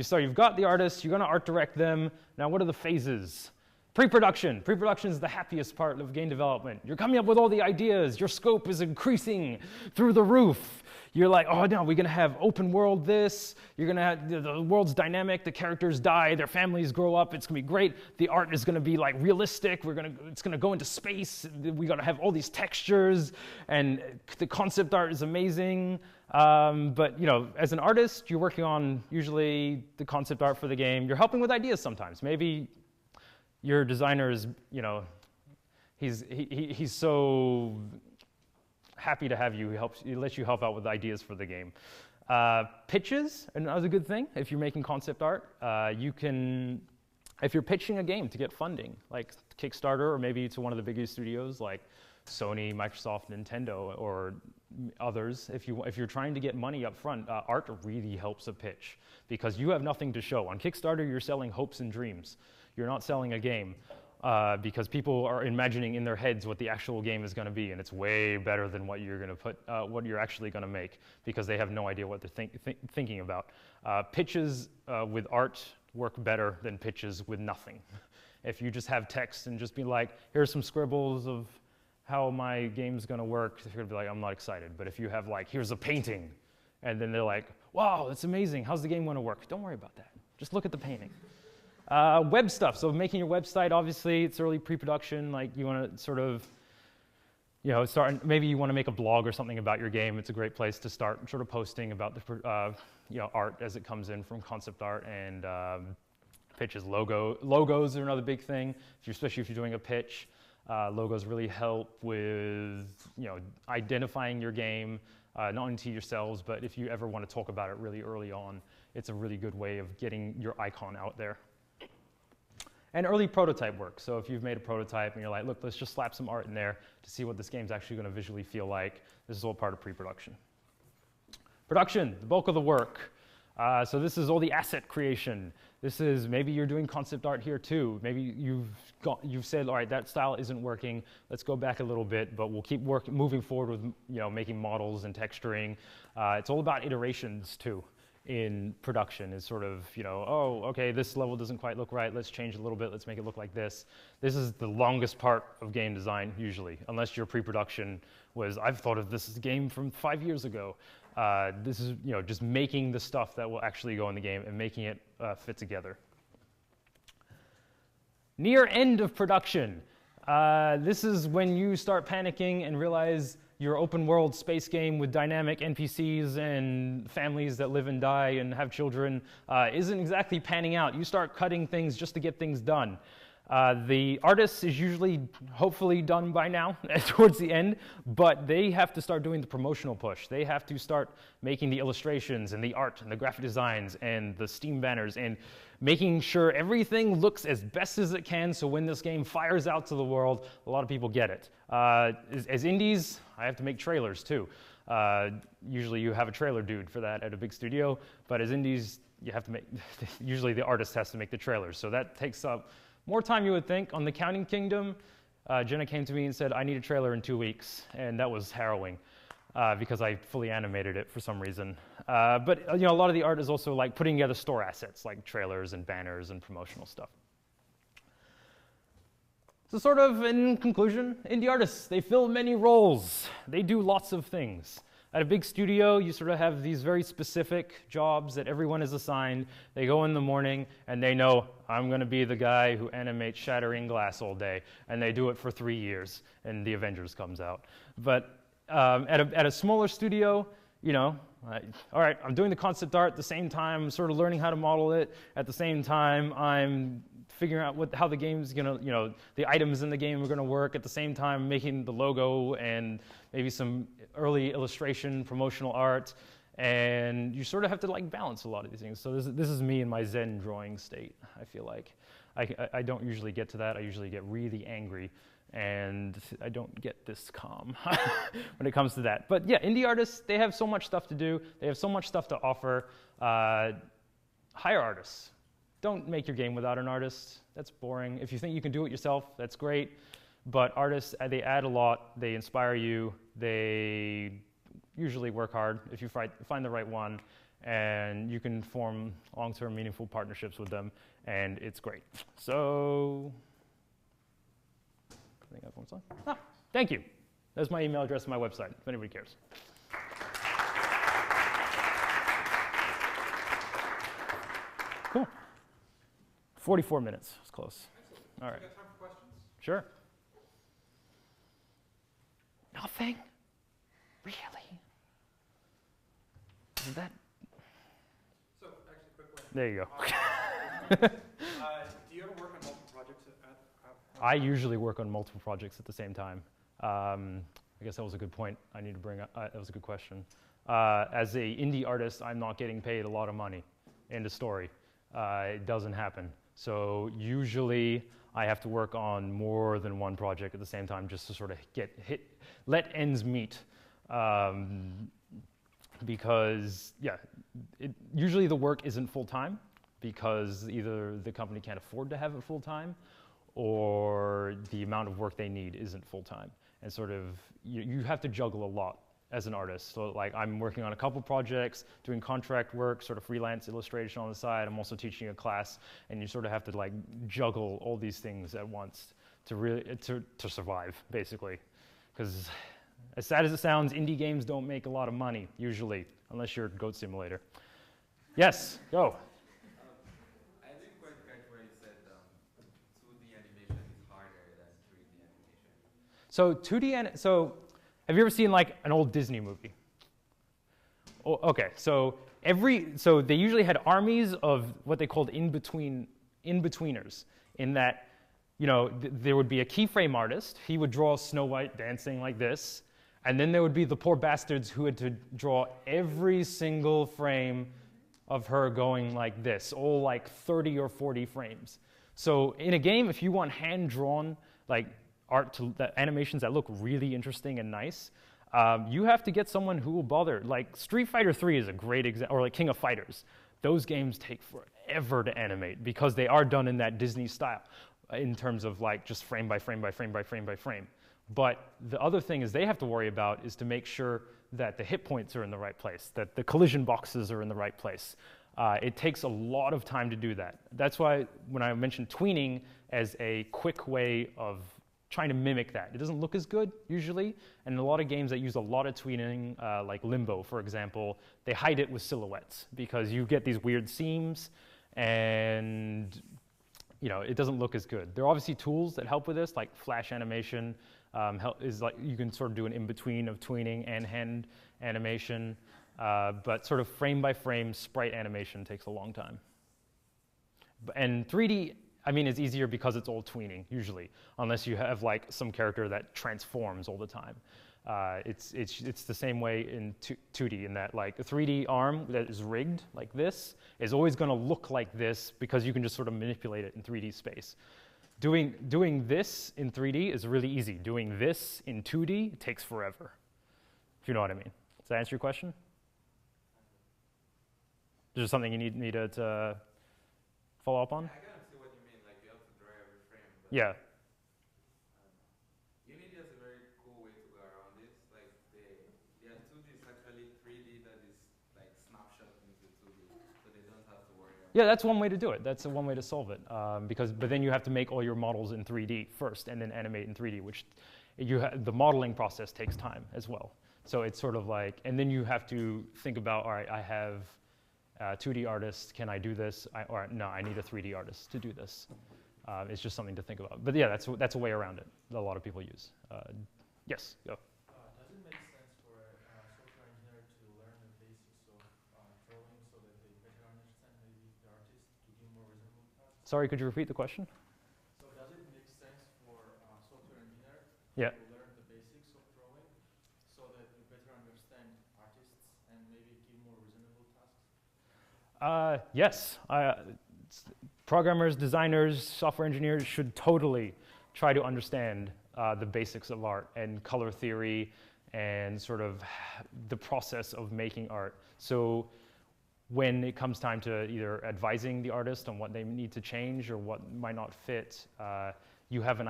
so you've got the artists, you're going to art direct them. Now what are the phases? Pre-production. Pre-production is the happiest part of game development. You're coming up with all the ideas. Your scope is increasing through the roof. You're like, oh no, we're going to have open world this. You're going to have, the world's dynamic. The characters die. Their families grow up. It's going to be great. The art is going to be like realistic. It's going to go into space. We're going to have all these textures. And the concept art is amazing. But, you know, as an artist, you're working on usually the concept art for the game. You're helping with ideas sometimes. Maybe your designer is, you know, he's so happy to have you. He lets you help out with ideas for the game. Pitches, another good thing. If you're making concept art, if you're pitching a game to get funding, like Kickstarter, or maybe to one of the biggest studios like Sony, Microsoft, Nintendo, or others, if you're trying to get money up front, art really helps a pitch because you have nothing to show. On Kickstarter, you're selling hopes and dreams. You're not selling a game because people are imagining in their heads what the actual game is going to be, and it's way better than what you're going to put, what you're actually going to make, because they have no idea what they're thinking about. Pitches with art work better than pitches with nothing. If you just have text and just be like, here's some scribbles of how my game's going to work, you're going to be like, I'm not excited. But if you have like, here's a painting, and then they're like, wow, that's amazing. How's the game going to work? Don't worry about that. Just look at the painting. Web stuff, so making your website, obviously, it's early pre-production, like you want to sort of, you know, maybe you want to make a blog or something about your game. It's a great place to start sort of posting about the, you know, art as it comes in from concept art and pitches. Logos are another big thing, especially if you're doing a pitch. Logos really help with, you know, identifying your game, not only to yourselves, but if you ever want to talk about it really early on, it's a really good way of getting your icon out there. And early prototype work. So if you've made a prototype and you're like, look, let's just slap some art in there to see what this game's actually going to visually feel like. This is all part of pre-production. Production, the bulk of the work. So this is all the asset creation. This is, maybe you're doing concept art here too. Maybe you've said, all right, that style isn't working. Let's go back a little bit, but we'll keep moving forward with, you know, making models and texturing. It's all about iterations too. In production is sort of, you know, oh, okay, this level doesn't quite look right, let's change a little bit, let's make it look like this. This is the longest part of game design, usually, unless your pre-production was, I've thought of this as a game from 5 years ago. This is, you know, just making the stuff that will actually go in the game and making it fit together. Near end of production. This is when you start panicking and realize your open world space game with dynamic NPCs and families that live and die and have children isn't exactly panning out. You start cutting things just to get things done. The artist is usually, hopefully, done by now towards the end, but they have to start doing the promotional push. They have to start making the illustrations and the art and the graphic designs and the Steam banners and making sure everything looks as best as it can so when this game fires out to the world, a lot of people get it. As indies, I have to make trailers too. Usually you have a trailer dude for that at a big studio, but as indies, you have to make, usually the artist has to make the trailers, so that takes up more time you would think. On the Counting Kingdom, Jenna came to me and said, I need a trailer in 2 weeks, and that was harrowing because I fully animated it for some reason. But a lot of the art is also like putting together store assets, like trailers and banners and promotional stuff. So sort of in conclusion, indie artists, they fill many roles. They do lots of things. At a big studio, you sort of have these very specific jobs that everyone is assigned. They go in the morning, and they know, I'm going to be the guy who animates shattering glass all day. And they do it for 3 years, and the Avengers comes out. But at a smaller studio, all right, I'm doing the concept art at the same time, I'm sort of learning how to model it. At the same time, I'm figuring out how the game's going to, the items in the game are going to work. At the same time, making the logo and maybe some early illustration, promotional art, and you sort of have to like balance a lot of these things. So this is me in my Zen drawing state, I feel like. I don't usually get to that. I usually get really angry, and I don't get this calm when it comes to that. But yeah, indie artists, they have so much stuff to do. They have so much stuff to offer. Hire artists. Don't make your game without an artist. That's boring. If you think you can do it yourself, that's great. But artists, they add a lot. They inspire you. They usually work hard if you find the right one. And you can form long-term, meaningful partnerships with them. And it's great. So, I think I have one slide. Thank you. That's my email address and my website, if anybody cares. Cool. 44 minutes. It's close. Excellent. All right. We got time for questions? Sure. Nothing? Really? Is that? So, actually, quick question. There you go. Do you ever work on multiple projects at I usually work on multiple projects at the same time. I guess that was a good point I need to bring up. That was a good question. As an indie artist, I'm not getting paid a lot of money. End of story. It doesn't happen. So usually I have to work on more than one project at the same time just to sort of let ends meet. Because, yeah, usually the work isn't full-time because either the company can't afford to have it full-time or the amount of work they need isn't full-time. And sort of, you have to juggle a lot as an artist. So like I'm working on a couple projects, doing contract work, sort of freelance illustration on the side. I'm also teaching a class, and you sort of have to like juggle all these things at once to really to survive, basically. Because as sad as it sounds, indie games don't make a lot of money usually, unless you're Goat Simulator. Yes, go. I didn't quite catch where you said 2D animation is harder than 3D animation. So have you ever seen like an old Disney movie? Oh, okay, so they usually had armies of what they called in-betweeners, in that, there would be a keyframe artist. He would draw Snow White dancing like this, and then there would be the poor bastards who had to draw every single frame of her going like this, all like 30 or 40 frames. So in a game, if you want hand-drawn like animations that look really interesting and nice, you have to get someone who will bother. Like Street Fighter 3 is a great example, or like King of Fighters. Those games take forever to animate because they are done in that Disney style in terms of like just frame by frame by frame by frame by frame. But the other thing is they have to worry about is to make sure that the hit points are in the right place, that the collision boxes are in the right place. It takes a lot of time to do that. That's why when I mentioned tweening as a quick way of trying to mimic that, it doesn't look as good usually. And in a lot of games that use a lot of tweening, like Limbo, for example, they hide it with silhouettes because you get these weird seams and it doesn't look as good. There are obviously tools that help with this, like flash animation. Is like you can sort of do an in-between of tweening and hand animation, but sort of frame-by-frame sprite animation takes a long time. And 3D, I mean, is easier because it's all tweening, usually, unless you have like some character that transforms all the time. It's the same way in 2D in that like a 3D arm that is rigged like this is always going to look like this because you can just sort of manipulate it in 3D space. Doing this in 3D is really easy. Doing this in 2D takes forever, if you know what I mean. Does that answer your question? Is there something you need me to follow up on? I kind of see what you mean, like you have to draw every frame. But Yeah. Unity has a very cool way to go around this. Like their 2D is actually 3D that is like snapshot into 2D, so they don't have to worry about. Yeah, that's one way to do it. That's one way to solve it. But then you have to make all your models in 3D first, and then animate in 3D, which the modeling process takes time as well. So it's sort of like, and then you have to think about, all right, I have 2D artist, can I do this? Or no, I need a 3D artist to do this. It's just something to think about. But yeah, that's a way around it that a lot of people use. Yes, go. Does it make sense for a software engineer to learn the basics of drawing so that they better understand maybe the artist to do more reasonable tasks? Sorry, could you repeat the question? So does it make sense for a software engineer Yeah. to learn the basics of drawing so that you better understand artists and maybe give more reasonable tasks? Yes. Programmers, designers, software engineers should totally try to understand the basics of art and color theory and sort of the process of making art. So when it comes time to either advising the artist on what they need to change or what might not fit, you have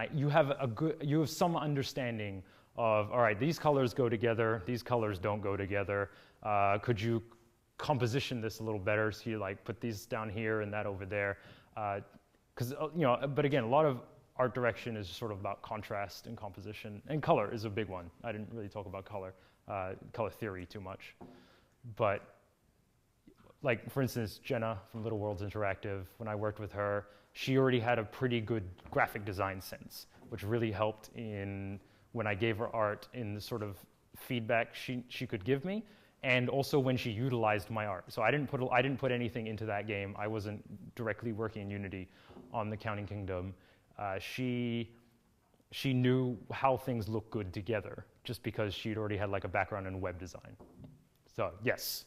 some understanding of, all right, these colors go together, these colors don't go together. Could you composition this a little better so you like put these down here and that over there? But again, a lot of art direction is sort of about contrast and composition, and color is a big one. I didn't really talk about color theory too much, but like for instance, Jenna from Little Worlds Interactive, when I worked with her, she already had a pretty good graphic design sense, which really helped in when I gave her art in the sort of feedback she could give me. And also when she utilized my art. So I didn't put anything into that game. I wasn't directly working in Unity on the Counting Kingdom. She knew how things look good together just because she'd already had like a background in web design. So yes.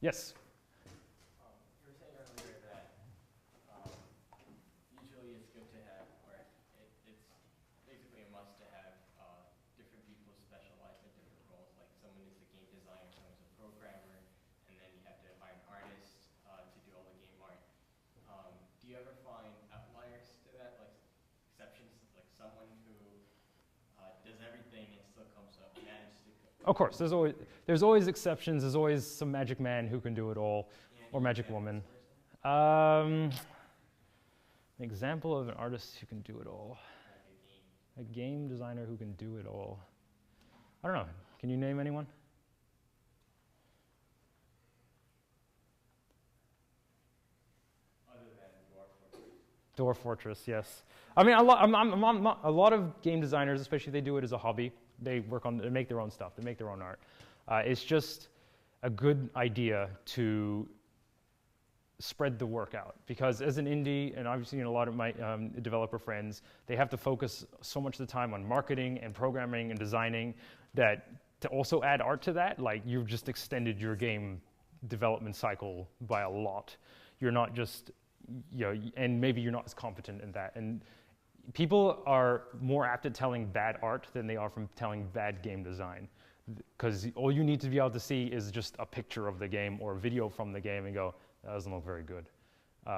Yes. You were saying earlier that usually it's good to have, or it's basically a must to have different people specialize in different roles. Like someone is a game designer, someone's a programmer, and then you have to hire an artist to do all the game art. Do you ever find outliers to that, like exceptions, like someone who does everything and still comes up, manages to? Of course, there's always exceptions. There's always some magic man who can do it all, or magic woman. An example of an artist who can do it all. A game designer who can do it all. I don't know. Can you name anyone? Other than Dwarf Fortress. Dwarf Fortress, yes. I mean, a lot of game designers, especially if they do it as a hobby, they make their own stuff, they make their own art. It's just a good idea to spread the work out, because as an indie, and I've seen a lot of my developer friends, they have to focus so much of the time on marketing and programming and designing that to also add art to that, like you've just extended your game development cycle by a lot. You're not just, and maybe you're not as competent in that. And people are more apt at telling bad art than they are from telling bad game design, because all you need to be able to see is just a picture of the game or a video from the game and go, that doesn't look very good.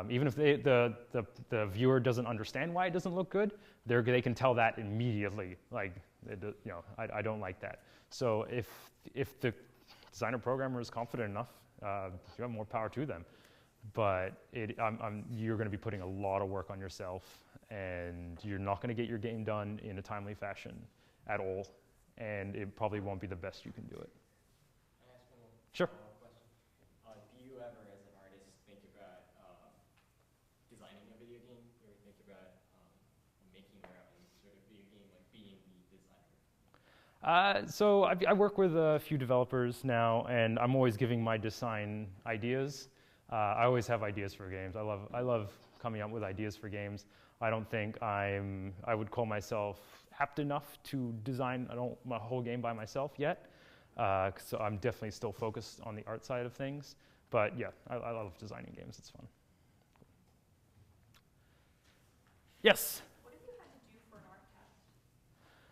Even if the viewer doesn't understand why it doesn't look good, they can tell that immediately. Like, I don't like that. So if the designer programmer is confident enough, you have more power to them. But you're going to be putting a lot of work on yourself, and you're not going to get your game done in a timely fashion at all, and it probably won't be the best you can do it. Can I ask one more Sure. question? Do you ever, as an artist, think about being the designer? So I work with a few developers now, and I'm always giving my design ideas. I always have ideas for games. I love coming up with ideas for games. I don't think I would call myself apt enough to design my whole game by myself yet. So I'm definitely still focused on the art side of things. But yeah, I love designing games. It's fun. Yes? What have you had to do for an art test?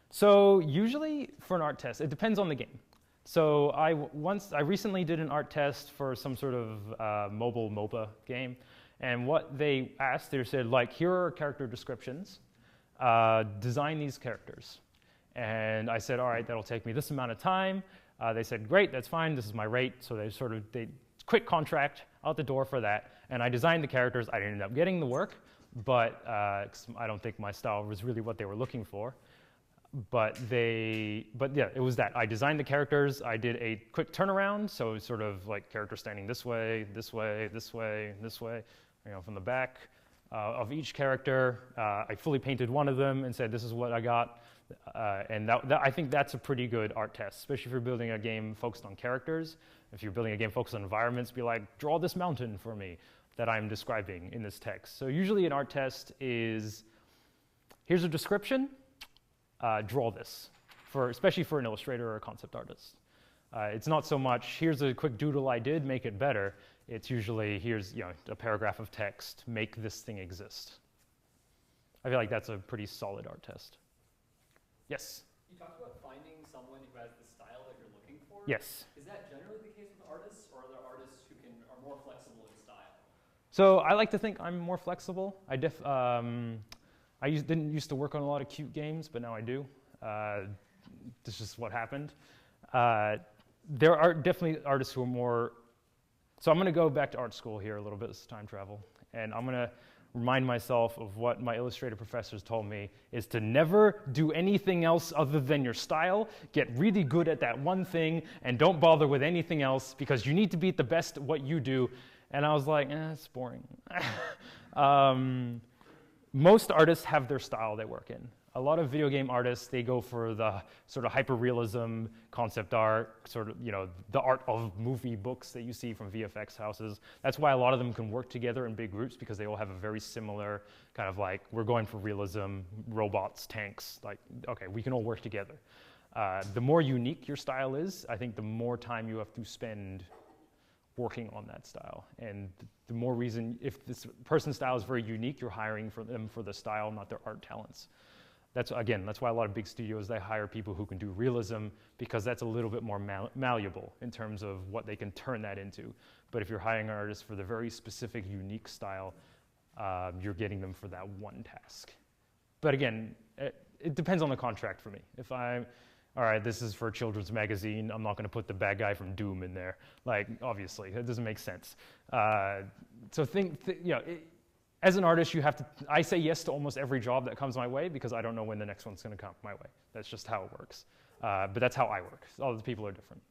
So usually for an art test, it depends on the game. So I recently did an art test for some sort of mobile MOBA game. And what they asked, they said, like, here are character descriptions. Design these characters. And I said, all right, that'll take me this amount of time. They said, great, that's fine. This is my rate. So they quick contract out the door for that. And I designed the characters. I didn't end up getting the work, but I don't think my style was really what they were looking for. But yeah, it was that. I designed the characters. I did a quick turnaround. So sort of like character standing this way, this way, this way, this way, from the back of each character. I fully painted one of them and said, this is what I got. And I think that's a pretty good art test, especially if you're building a game focused on characters. If you're building a game focused on environments, be like, draw this mountain for me that I'm describing in this text. So usually an art test is, here's a description, draw this, especially for an illustrator or a concept artist. It's not so much, here's a quick doodle I did, make it better. It's usually, here's a paragraph of text, make this thing exist. I feel like that's a pretty solid art test. Yes? You talked about finding someone who has the style that you're looking for. Yes. Is that generally the case with artists, or are there artists who are more flexible in style? So I like to think I'm more flexible. I didn't used to work on a lot of cute games, but now I do. This is just what happened. There are definitely artists who are more. So I'm going to go back to art school here a little bit. This is time travel, and I'm going to remind myself of what my Illustrator professors told me, is to never do anything else other than your style. Get really good at that one thing, and don't bother with anything else, because you need to be the best at what you do. And I was like, it's boring. Most artists have their style they work in. A lot of video game artists, they go for the sort of hyper-realism, concept art, sort of, the art of movie books that you see from VFX houses. That's why a lot of them can work together in big groups, because they all have a very similar kind of like, we're going for realism, robots, tanks, like, okay, we can all work together. The more unique your style is, I think the more time you have to spend working on that style. And the more reason, if this person's style is very unique, you're hiring for them for the style, not their art talents. That's why a lot of big studios, they hire people who can do realism, because that's a little bit more malleable in terms of what they can turn that into. But if you're hiring an artist for the very specific, unique style, you're getting them for that one task. But again, it depends on the contract for me. If all right, this is for a children's magazine, I'm not going to put the bad guy from Doom in there. Like, obviously, it doesn't make sense. So as an artist, I say yes to almost every job that comes my way, because I don't know when the next one's going to come my way. That's just how it works. But that's how I work. All the people are different.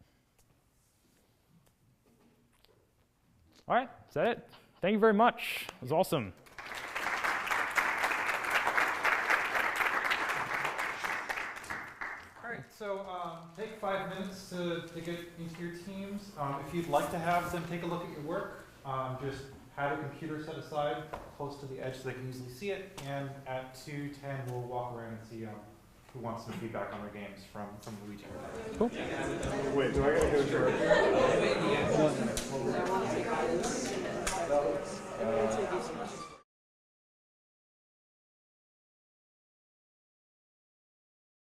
All right, is that it? Thank you very much. It was awesome. All right, so take 5 minutes to get into your teams. If you'd like to have them take a look at your work, just have a computer set aside close to the edge so they can easily see it. And at 2:10, we'll walk around and see who wants some feedback on their games from Luigi. Cool. Wait, do I gotta go to work?